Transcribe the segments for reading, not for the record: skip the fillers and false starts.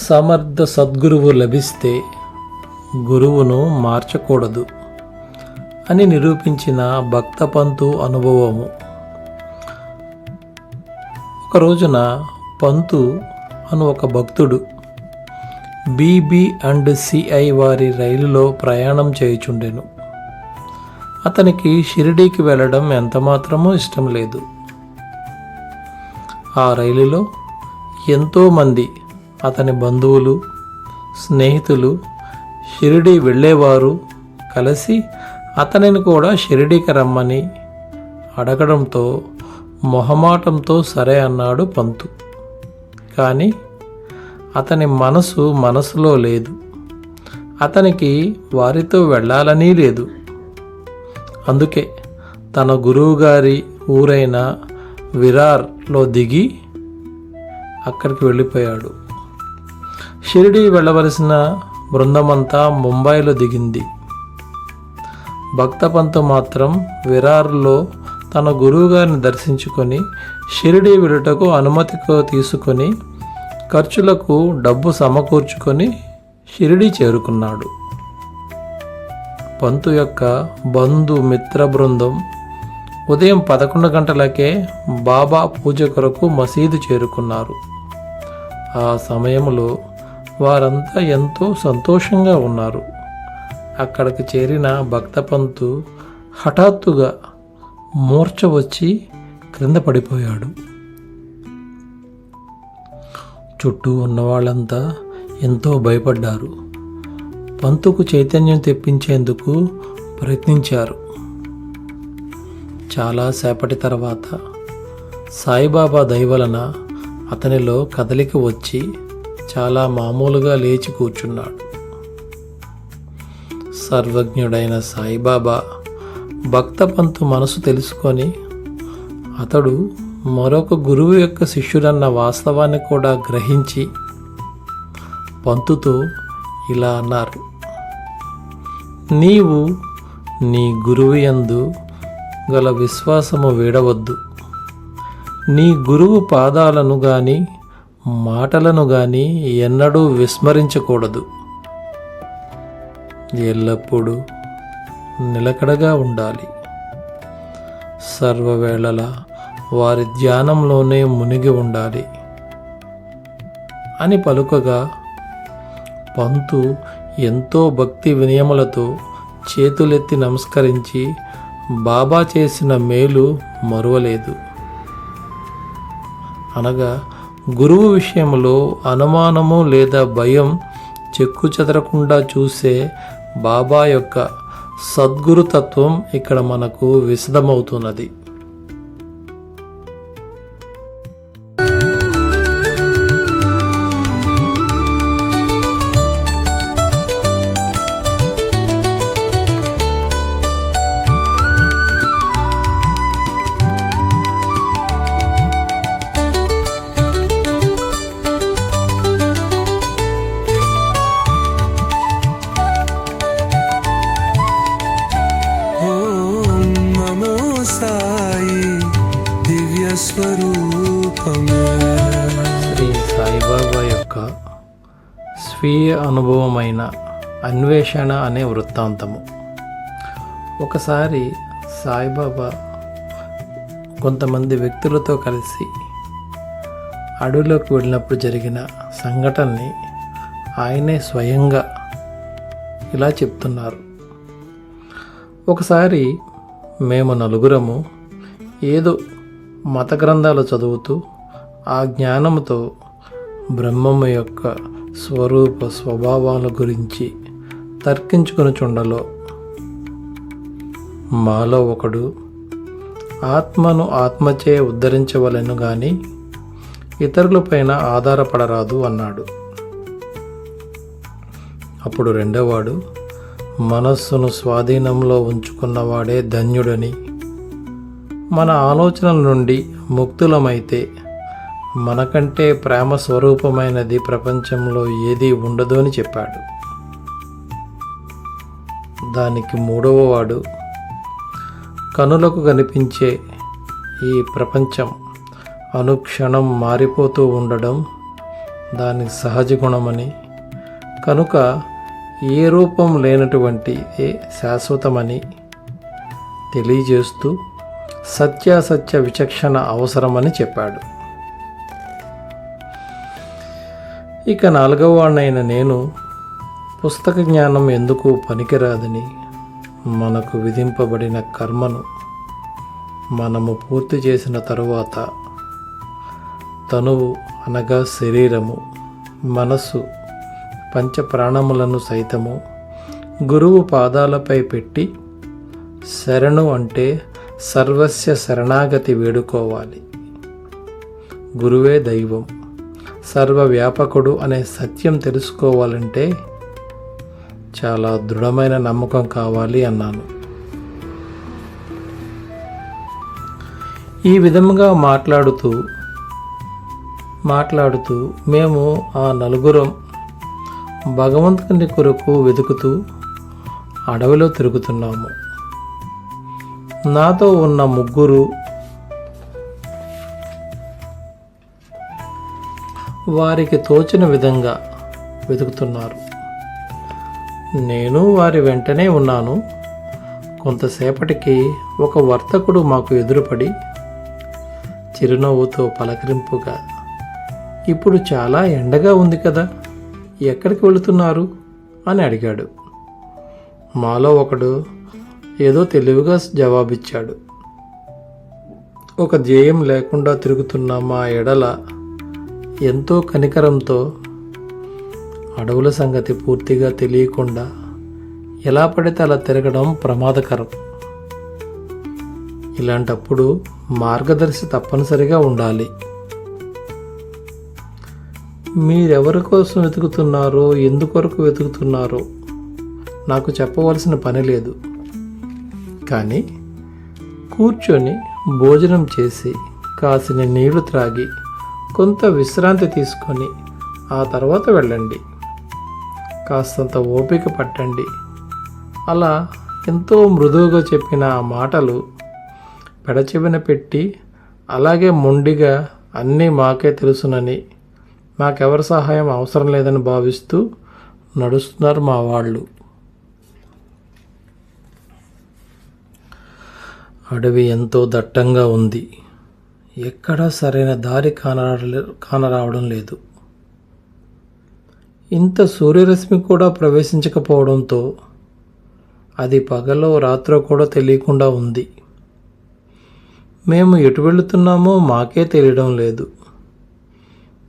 సమర్థ సద్గురువు లభిస్తే గురువును మార్చకూడదు అని నిరూపించిన భక్త పంతు అనుభవము. ఒక రోజున పంతు అను ఒక భక్తుడు BB&CI వారి రైలులో ప్రయాణం చేయుచుండెను. అతనికి షిరిడీకి వెళ్ళడం ఎంతమాత్రమూ ఇష్టం లేదు. ఆ రైలులో ఎంతోమంది అతని బంధువులు, స్నేహితులు షిరిడీ వెళ్ళేవారు కలిసి అతనిని కూడా షిరిడీకి రమ్మని అడగడంతో మొహమాటంతో సరే అన్నాడు పంతు. కానీ అతని మనసులో లేదు. అతనికి వారితో వెళ్ళాలని లేదు. అందుకే తన గురువుగారి ఊరైన విరార్లో దిగి అక్కడికి వెళ్ళిపోయాడు. షిరిడీ వెళ్ళవలసిన బృందమంతా ముంబైలో దిగింది. భక్త పంతు మాత్రం విరార్లో తన గురువుగారిని దర్శించుకొని షిరిడీ వెళ్ళుటకు అనుమతి తీసుకొని ఖర్చులకు డబ్బు సమకూర్చుకొని షిరిడీ చేరుకున్నాడు. పంతు యొక్క మిత్ర బృందం ఉదయం 11 గంటలకే బాబా పూజ కొరకు మసీదు చేరుకున్నారు. ఆ సమయంలో వారంతా ఎంతో సంతోషంగా ఉన్నారు. అక్కడికి చేరిన భక్త పంతు హఠాత్తుగా మూర్ఛ వచ్చి క్రింద పడిపోయాడు. చుట్టూ ఉన్నవాళ్ళంతా ఎంతో భయపడ్డారు. పంతుకు చైతన్యం తెప్పించేందుకు ప్రయత్నించారు. చాలాసేపటి తర్వాత సాయిబాబా దయ వలన అతనిలో కదలిక వచ్చి చాలా మామూలుగా లేచి కూర్చున్నాడు. సర్వజ్ఞుడైన సాయిబాబా భక్త పంతు మనసు తెలుసుకొని అతడు మరొక గురువు యొక్క శిష్యుడన్న వాస్తవాన్ని కూడా గ్రహించి పంతుతో ఇలా అన్నారు: నీవు నీ గురువు యందు గల విశ్వాసము వీడవద్దు. నీ గురువు పాదాలను గాని మాటలను గాని ఎన్నడూ విస్మరించకూడదు. ఎల్లప్పుడూ నిలకడగా ఉండాలి. సర్వవేళలా వారి ధ్యానంలోనే మునిగి ఉండాలి అని పలుకగా పంతు ఎంతో భక్తి వినయములతో చేతులెత్తి నమస్కరించి బాబా చేసిన మేలు మరువలేదు. అనగా గురువు విషయంలో అనుమానము లేదా భయం చెక్కు చెదరకుండా చూసే బాబా యొక్క సద్గురుతత్వం ఇక్కడ మనకు విశదమవుతున్నది. శ్రీ సాయిబాబా యొక్క స్వీయ అనుభవమైన అన్వేషణ అనే వృత్తాంతము. ఒకసారి సాయిబాబా కొంతమంది వ్యక్తులతో కలిసి అడవిలోకి వెళ్ళినప్పుడు జరిగిన సంఘటనని ఆయనే స్వయంగా ఇలా చెప్తున్నారు. ఒకసారి మేము నలుగురము ఏదో మత గ్రంథాలు చదువుతూ ఆ జ్ఞానముతో బ్రహ్మము యొక్క స్వరూప స్వభావాల గురించి తర్కించుకొనుచుండలో మాలో ఒకడు ఆత్మను ఆత్మచే ఉద్ధరించవలెను గాని ఇతరులపైన ఆధారపడరాదు అన్నాడు. అప్పుడు రెండోవాడు మనస్సును స్వాధీనంలో ఉంచుకున్నవాడే ధన్యుడని, మన ఆలోచనల నుండి ముక్తులమైతే మనకంటే ప్రేమ స్వరూపమైనది ప్రపంచంలో ఏదీ ఉండదు అని చెప్పాడు. దానికి మూడవ వాడు కనులకు కనిపించే ఈ ప్రపంచం అనుక్షణం మారిపోతూ ఉండడం దాని సహజ గుణమని, కనుక ఏ రూపం లేనటువంటిదే శాశ్వతమని తెలియజేస్తూ సత్యాసత్య విచక్షణ అవసరమని చెప్పాడు. ఇక 4వ వాడినైన నేను పుస్తక జ్ఞానం ఎందుకు పనికిరాదని, మనకు విధింపబడిన కర్మను మనము పూర్తి చేసిన తరువాత తనువు అనగా శరీరము, మనస్సు, పంచప్రాణములను సైతము గురువు పాదాలపై పెట్టి శరణు అంటే సర్వస్య శరణాగతి వేడుకోవాలి. గురువే దైవం, సర్వవ్యాపకుడు అనే సత్యం తెలుసుకోవాలంటే చాలా దృఢమైన నమ్మకం కావాలి అన్నాను. ఈ విధముగా మాట్లాడుతూ మేము ఆ నలుగురం భగవంతుని కొరకు వెతుకుతూ అడవిలో తిరుగుతున్నాము. నాతో ఉన్న 3 వారికి తోచిన విధంగా వెతుకుతున్నారు. నేను వారి వెంటనే ఉన్నాను. కొంతసేపటికి ఒక వర్తకుడు మాకు ఎదురుపడి చిరునవ్వుతో పలకరింపుగా, ఇప్పుడు చాలా ఎండగా ఉంది కదా, ఎక్కడికి వెళుతున్నారు అని అడిగాడు. మాలో ఒకడు ఏదో తెలివిగా జవాబిచ్చాడు. ఒక ధ్యేయం లేకుండా తిరుగుతున్న మా ఎడల ఎంతో కనికరంతో అడవుల సంగతి పూర్తిగా తెలియకుండా ఎలా పడితే అలా తిరగడం ప్రమాదకరం. ఇలాంటప్పుడు మార్గదర్శి తప్పనిసరిగా ఉండాలి. మీరెవరి కోసం వెతుకుతున్నారో, ఎందుకొరకు వెతుకుతున్నారో నాకు చెప్పవలసిన పని లేదు. కానీ కూర్చొని భోజనం చేసి కాసిన నీళ్లు త్రాగి కొంత విశ్రాంతి తీసుకొని ఆ తర్వాత వెళ్ళండి. కాస్తంత ఓపిక పట్టండి. అలా ఎంతో మృదువుగా చెప్పిన ఆ మాటలు పెడచెవిన పెట్టి అలాగే మొండిగా అన్నీ మాకే తెలుసునని, మాకెవరి సహాయం అవసరం లేదని భావిస్తూ నడుస్తున్నారు మా వాళ్ళు. అడవి ఎంతో దట్టంగా ఉంది. ఎక్కడా సరైన దారి కానరావడం లేదు. ఇంత సూర్యరశ్మి కూడా ప్రవేశించకపోవడంతో అది పగలో రాత్రో కూడా తెలియకుండా ఉంది. మేము ఎటు వెళుతున్నామో మాకే తెలియడం లేదు.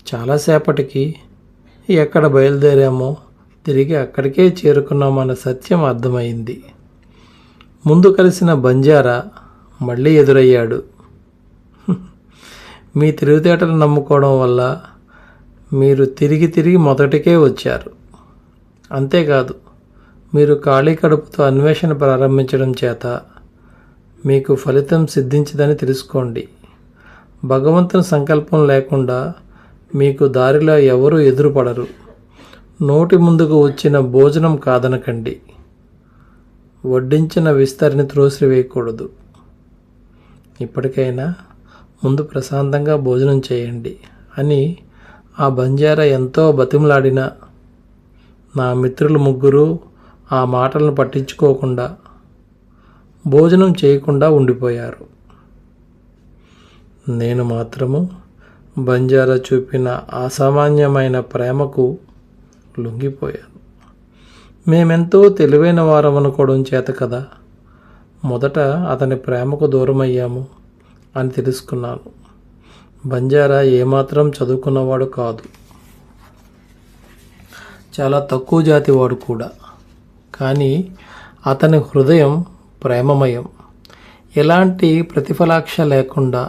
చాలాసేపటికి ఎక్కడ బయలుదేరామో తిరిగి అక్కడికే చేరుకున్నామన్న సత్యం అర్థమైంది. ముందు కలిసిన బంజారా మళ్ళీ ఎదురయ్యాడు. మీ తెలివితేటలు నమ్ముకోవడం వల్ల మీరు తిరిగి మొదటికే వచ్చారు. అంతేకాదు, మీరు ఖాళీ కడుపుతో అన్వేషణ ప్రారంభించడం చేత మీకు ఫలితం సిద్ధించదని తెలుసుకోండి. భగవంతుని సంకల్పం లేకుండా మీకు దారిలో ఎవరూ ఎదురుపడరు. నోటి ముందుకు వచ్చిన భోజనం కాదనకండి. వడ్డించిన విస్తరిని త్రోసివేయకూడదు. ఇప్పటికైనా ముందు ప్రశాంతంగా భోజనం చేయండి అని ఆ బంజారా ఎంతో బతిమలాడినా నా మిత్రులు 3 ఆ మాటలను పట్టించుకోకుండా భోజనం చేయకుండా ఉండిపోయారు. నేను మాత్రము బంజారా చూపిన అసామాన్యమైన ప్రేమకు లొంగిపోయాను. మేమెంతో తెలివైన వారం అనుకోవడం చేత కదా మొదట అతని ప్రేమకు దూరమయ్యాము అని తెలుసుకున్నాను. బంజారా ఏమాత్రం చదువుకున్నవాడు కాదు, చాలా తక్కువ జాతి వాడు కూడా. కానీ అతని హృదయం ప్రేమమయం. ఎలాంటి ప్రతిఫలాక్ష లేకుండా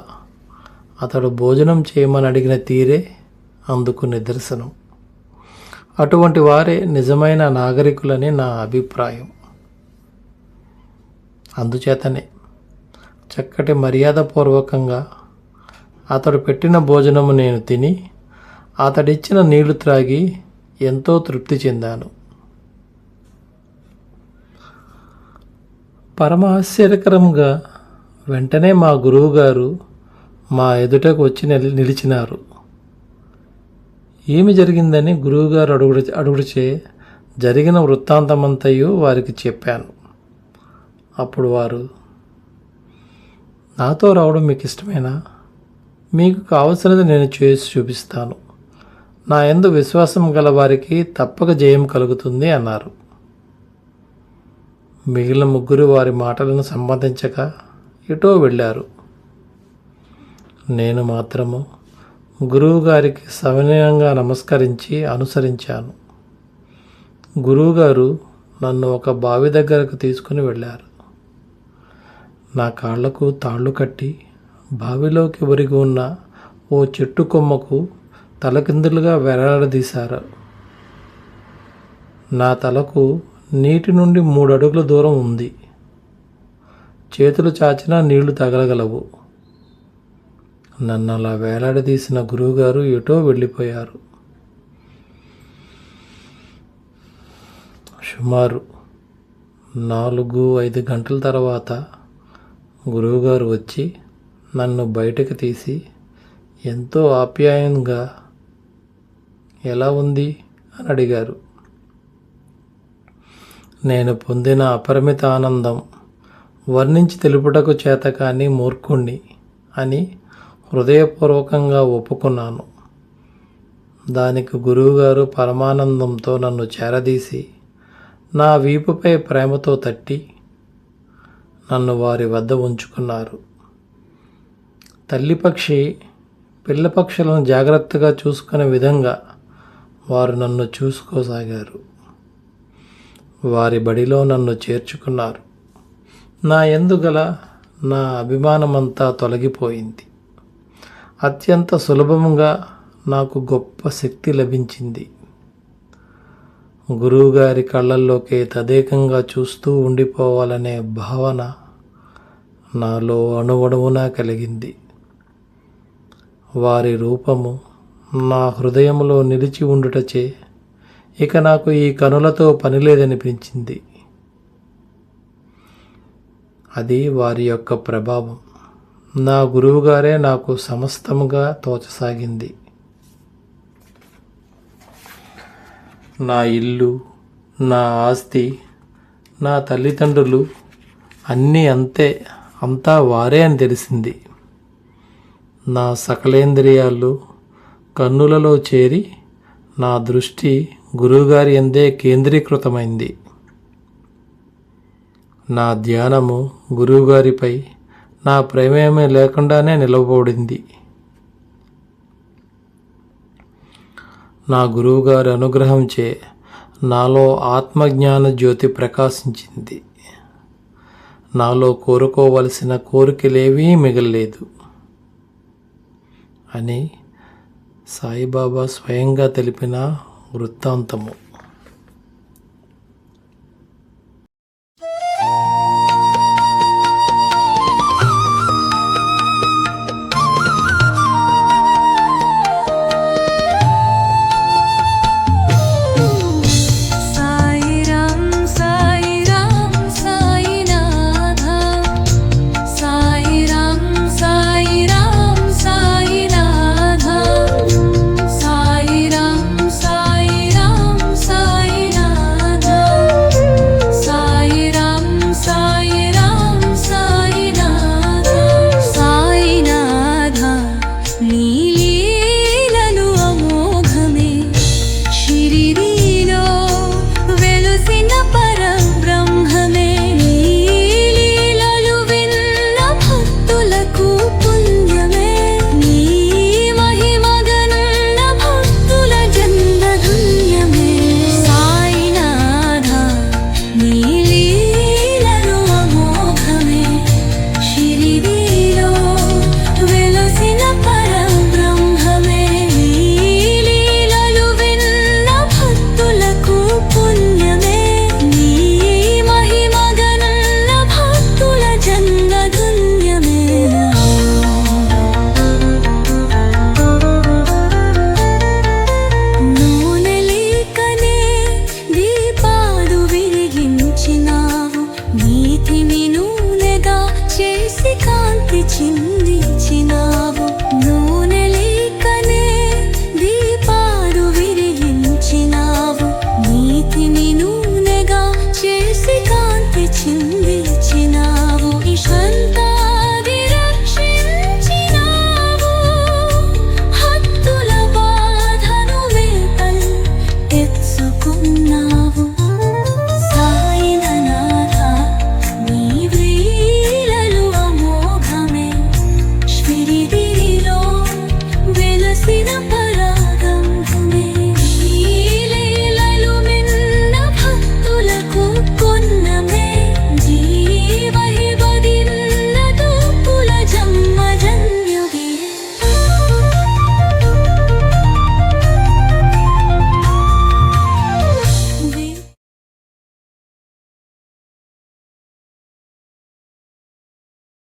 అతడు భోజనం చేయమని అడిగిన తీరే అందుకు నిదర్శనం. అటువంటి వారే నిజమైన నాగరికులని నా అభిప్రాయం. అందుచేతనే చక్కటి మర్యాదపూర్వకంగా అతడు పెట్టిన భోజనము నేను తిని అతడిచ్చిన నీళ్లు త్రాగి ఎంతో తృప్తి చెందాను. పరమ ఆశ్చర్యకరంగా వెంటనే మా గురువుగారు మా ఎదుటకు వచ్చి నిలిచినారు. ఏమి జరిగిందని గురువుగారు అడుగుడిచే జరిగిన వృత్తాంతమంతయు వారికి చెప్పాను. అప్పుడు వారు, నాతో రావడం మీకు ఇష్టమేనా? మీకు కావలసినది నేను చేసి చూపిస్తాను. నా యందు విశ్వాసం గల వారికి తప్పక జయం కలుగుతుంది అన్నారు. మిగిలిన ముగ్గురు వారి మాటలను సంబంధించక ఎటో వెళ్ళారు. నేను మాత్రము గురువుగారికి సవినయంగా నమస్కరించి అనుసరించాను. గురువుగారు నన్ను ఒక బావి దగ్గరకు తీసుకుని వెళ్ళారు. నా కాళ్లకు తాళ్ళు కట్టి బావిలోకి ఒరిగి ఉన్న ఓ చెట్టు కొమ్మకు తలకిందులుగా వేలాడదీశారు. నా తలకు నీటి నుండి 3 అడుగుల దూరం ఉంది. చేతులు చాచినా నీళ్లు తగలగలవు. నన్ను అలా వేలాడదీసిన గురువుగారు ఎటో వెళ్ళిపోయారు. సుమారు 4-5 గంటల తర్వాత గురువుగారు వచ్చి నన్ను బయటకు తీసి ఎంతో ఆప్యాయంగా ఎలా ఉంది అని అడిగారు. నేను పొందిన అపరిమిత ఆనందం వర్ణించి తెలుపుటకు చేతకాని మూర్ఖుణ్ణి అని హృదయపూర్వకంగా ఒప్పుకున్నాను. దానికి గురువుగారు పరమానందంతో నన్ను చేరదీసి నా వీపుపై ప్రేమతో తట్టి నన్ను వారి వద్ద ఉంచుకున్నారు. తల్లిపక్షి పిల్లపక్షులను జాగ్రత్తగా చూసుకునే విధంగా వారు నన్ను చూసుకోసాగారు. వారి బడిలో నన్ను చేర్చుకున్నారు. నా యందు గల నా అభిమానమంతా తొలగిపోయింది. అత్యంత సులభంగా నాకు గొప్ప శక్తి లభించింది. గురువుగారి కళ్ళల్లోకి తదేకంగా చూస్తూ ఉండిపోవాలనే భావన నాలో అణువణువునా కలిగింది. వారి రూపము నా హృదయంలో నిలిచి ఉండుటచే ఇక నాకు ఈ కనులతో పనిలేదనిపించింది. అది వారి యొక్క ప్రభావం. నా గురువుగారే నాకు సమస్తముగా తోచసాగింది. నా ఇల్లు, నా ఆస్తి, నా తల్లిదండ్రులు అన్నీ అంతా వారే అని తెలిసింది. నా సకలేంద్రియాలు కన్నులలో చేరి నా దృష్టి గురువుగారి యందే కేంద్రీకృతమైంది. నా ధ్యానము గురువుగారిపై నా ప్రేమేమీ లేకుండానే నిలవబడింది. నా గురువుగారి అనుగ్రహంచే నాలో ఆత్మజ్ఞాన జ్యోతి ప్రకాశించింది. నాలో కోరుకోవలసిన కోరికలేవీ మిగలలేదు అని సాయిబాబా స్వయంగా తెలిపిన వృత్తాంతము.